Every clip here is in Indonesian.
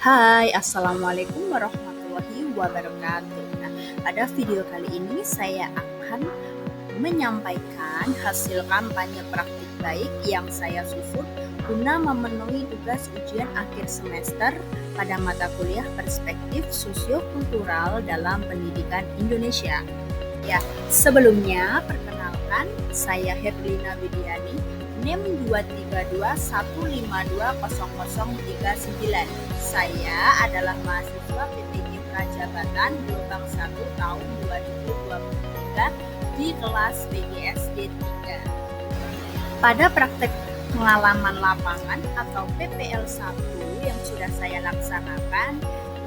Hai, Assalamualaikum warahmatullahi wabarakatuh. Nah, pada video kali ini saya akan menyampaikan hasil kampanye praktik baik yang saya susun guna memenuhi tugas ujian akhir semester pada mata kuliah Perspektif Sosiokultural dalam Pendidikan Indonesia. Ya, sebelumnya perkenalkan saya Herlina Widiani, NIM 23215200039. Saya adalah mahasiswa PPG Prajabatan Gelombang 1 tahun 2023 di kelas PGSD 3. Pada praktek pengalaman lapangan atau PPL 1 yang sudah saya laksanakan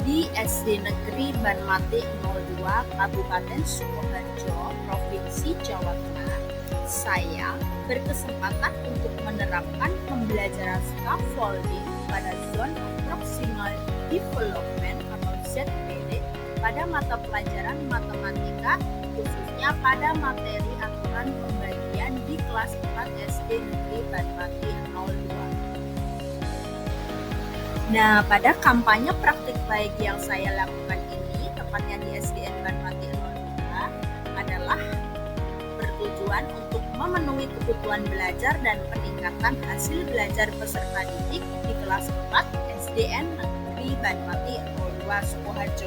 di SD Negeri Banmati 02 Kabupaten Sukoharjo, Provinsi Jawa Tengah, saya berkesempatan untuk menerapkan pembelajaran scaffolding pada Zone of Proximal Development atau ZPD pada mata pelajaran matematika, khususnya pada materi aturan pembagian di kelas 4 SD Negeri Banmati 02. Nah, pada kampanye praktik baik yang saya lakukan ini, tepatnya di SDN Banmati 02, adalah bertujuan untuk memenuhi kebutuhan belajar dan peningkatan hasil belajar peserta didik di kelas 4 SDN Negeri Banmati 02 Sukoharjo.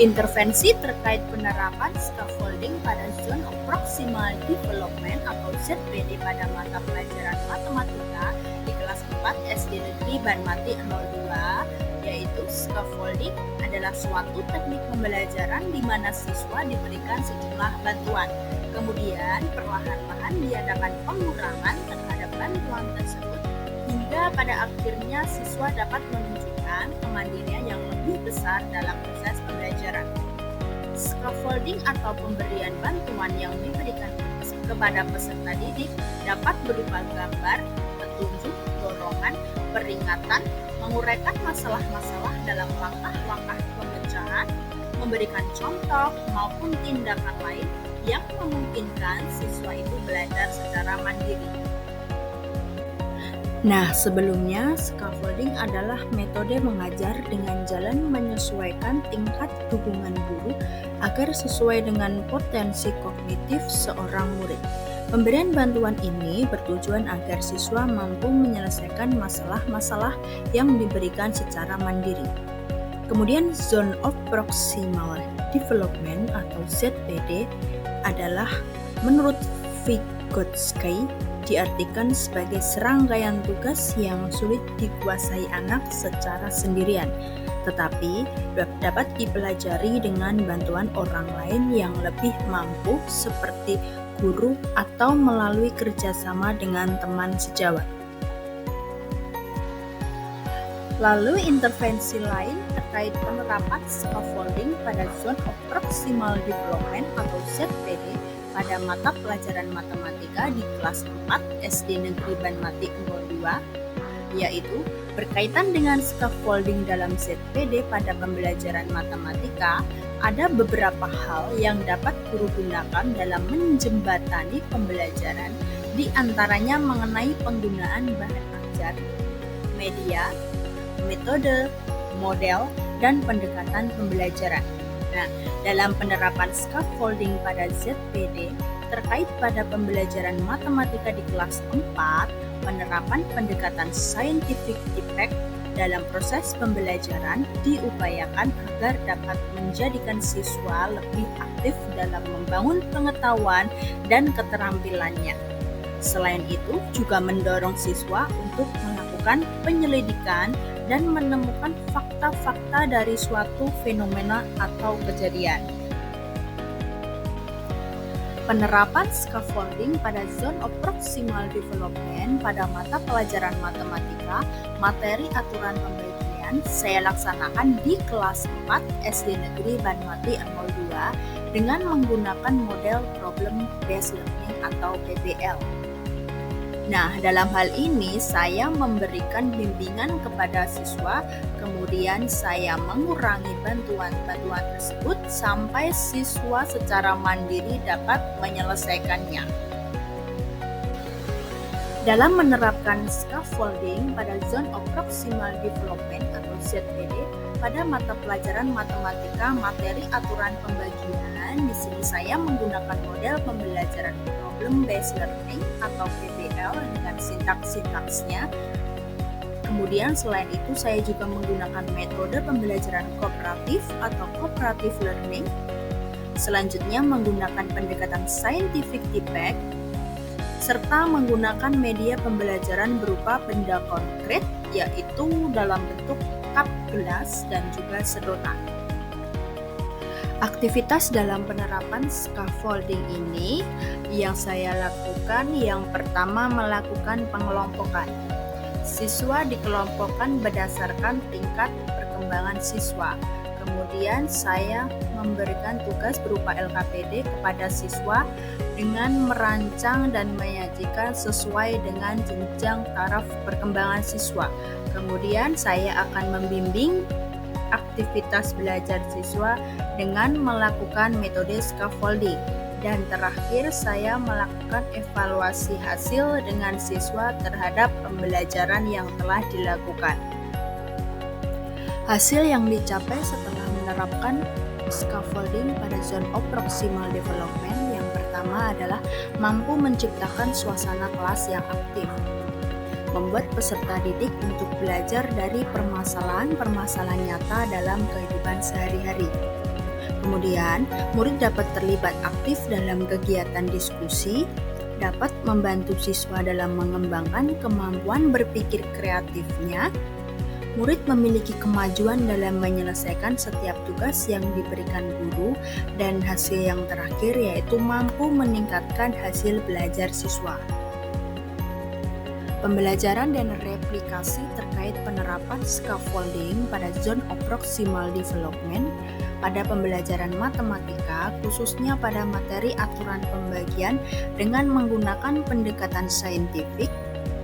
Intervensi terkait penerapan scaffolding pada Zone of Proximal Development atau ZPD pada mata pelajaran matematika di kelas 4 SD Negeri Banmati 02, yaitu scaffolding adalah suatu teknik pembelajaran di mana siswa diberikan sejumlah bantuan. Kemudian perlahan-lahan diadakan pengurangan terhadap bantuan tersebut hingga pada akhirnya siswa dapat menunjukkan kemandirian yang lebih besar dalam proses pembelajaran. Scaffolding atau pemberian bantuan yang diberikan kepada peserta didik dapat berupa gambar, petunjuk, dorongan, peringatan, menguraikan masalah-masalah dalam langkah-langkah pemecahan, memberikan contoh maupun tindakan lain yang memungkinkan siswa itu belajar secara mandiri. Nah, sebelumnya scaffolding adalah metode mengajar dengan jalan menyesuaikan tingkat dukungan guru agar sesuai dengan potensi kognitif seorang murid. Pemberian bantuan ini bertujuan agar siswa mampu menyelesaikan masalah-masalah yang diberikan secara mandiri. Kemudian Zone of Proximal Development atau ZPD adalah menurut Vygotsky diartikan sebagai serangkaian tugas yang sulit dikuasai anak secara sendirian, tetapi dapat dipelajari dengan bantuan orang lain yang lebih mampu seperti guru atau melalui kerjasama dengan teman sejawat. Lalu intervensi lain terkait penerapan scaffolding pada Zone of Proximal Development atau ZPD pada mata pelajaran matematika di kelas 4 SD Negeri Banmati 02, yaitu berkaitan dengan scaffolding dalam ZPD pada pembelajaran matematika. Ada beberapa hal yang dapat guru gunakan dalam menjembatani pembelajaran, di antaranya mengenai penggunaan bahan ajar, media, metode, model, dan pendekatan pembelajaran. Nah, dalam penerapan scaffolding pada ZPD terkait pada pembelajaran matematika di kelas 4, penerapan pendekatan scientific effect dalam proses pembelajaran diupayakan agar dapat menjadikan siswa lebih aktif dalam membangun pengetahuan dan keterampilannya. Selain itu, juga mendorong siswa untuk melakukan penyelidikan dan menemukan fakta-fakta dari suatu fenomena atau kejadian. Penerapan scaffolding pada Zone of Proximal Development pada mata pelajaran matematika, materi aturan pembagian saya laksanakan di kelas 4 SD Negeri Banmati 02 dengan menggunakan model Problem Based Learning atau PBL. Nah, dalam hal ini saya memberikan bimbingan kepada siswa, kemudian saya mengurangi bantuan-bantuan tersebut sampai siswa secara mandiri dapat menyelesaikannya. Dalam menerapkan scaffolding pada Zone of Proximal Development atau ZPD pada mata pelajaran matematika materi aturan pembagian, di sini saya menggunakan model pembelajaran Problem Based Learning atau PBL dengan sintaks-sintaksnya. Kemudian selain itu saya juga menggunakan metode pembelajaran kooperatif atau cooperative learning. Selanjutnya menggunakan pendekatan scientific feedback serta menggunakan media pembelajaran berupa benda konkret, yaitu dalam bentuk cup gelas dan juga sedotan. Aktivitas dalam penerapan scaffolding ini yang saya lakukan, yang pertama melakukan pengelompokan. Siswa dikelompokkan berdasarkan tingkat perkembangan siswa. Kemudian saya memberikan tugas berupa LKPD kepada siswa dengan merancang dan menyajikan sesuai dengan jenjang taraf perkembangan siswa. Kemudian saya akan membimbing aktivitas belajar siswa dengan melakukan metode scaffolding. Dan terakhir saya melakukan evaluasi hasil dengan siswa terhadap pembelajaran yang telah dilakukan. Hasil yang dicapai setelah menerapkan scaffolding pada Zone of Proximal Development yang pertama adalah mampu menciptakan suasana kelas yang aktif, membuat peserta didik untuk belajar dari permasalahan-permasalahan nyata dalam kehidupan sehari-hari. Kemudian, murid dapat terlibat aktif dalam kegiatan diskusi, dapat membantu siswa dalam mengembangkan kemampuan berpikir kreatifnya. Murid memiliki kemajuan dalam menyelesaikan setiap tugas yang diberikan guru, dan hasil yang terakhir yaitu mampu meningkatkan hasil belajar siswa. Pembelajaran dan replikasi terkait penerapan scaffolding pada Zone of Proximal Development pada pembelajaran matematika, khususnya pada materi aturan pembagian dengan menggunakan pendekatan saintifik,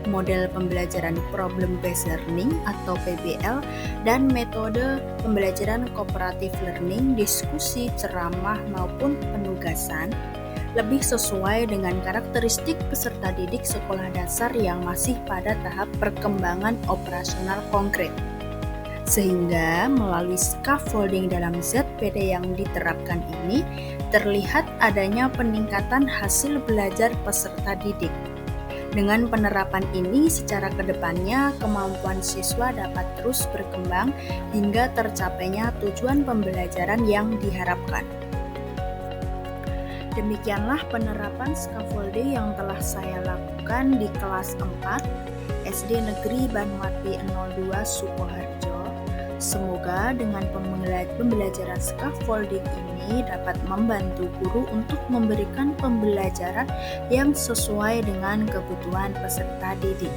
model pembelajaran Problem Based Learning atau PBL, dan metode pembelajaran cooperative learning, diskusi, ceramah, maupun penugasan, lebih sesuai dengan karakteristik peserta didik sekolah dasar yang masih pada tahap perkembangan operasional konkret. Sehingga melalui scaffolding dalam ZPD yang diterapkan ini, terlihat adanya peningkatan hasil belajar peserta didik. Dengan penerapan ini, secara kedepannya kemampuan siswa dapat terus berkembang hingga tercapainya tujuan pembelajaran yang diharapkan. Demikianlah penerapan scaffolding yang telah saya lakukan di kelas 4 SD Negeri Banwati 02 Sukoharjo. Semoga dengan pembelajaran scaffolding ini dapat membantu guru untuk memberikan pembelajaran yang sesuai dengan kebutuhan peserta didik.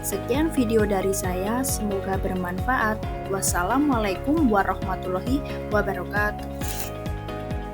Sekian video dari saya, semoga bermanfaat. Wassalamualaikum warahmatullahi wabarakatuh.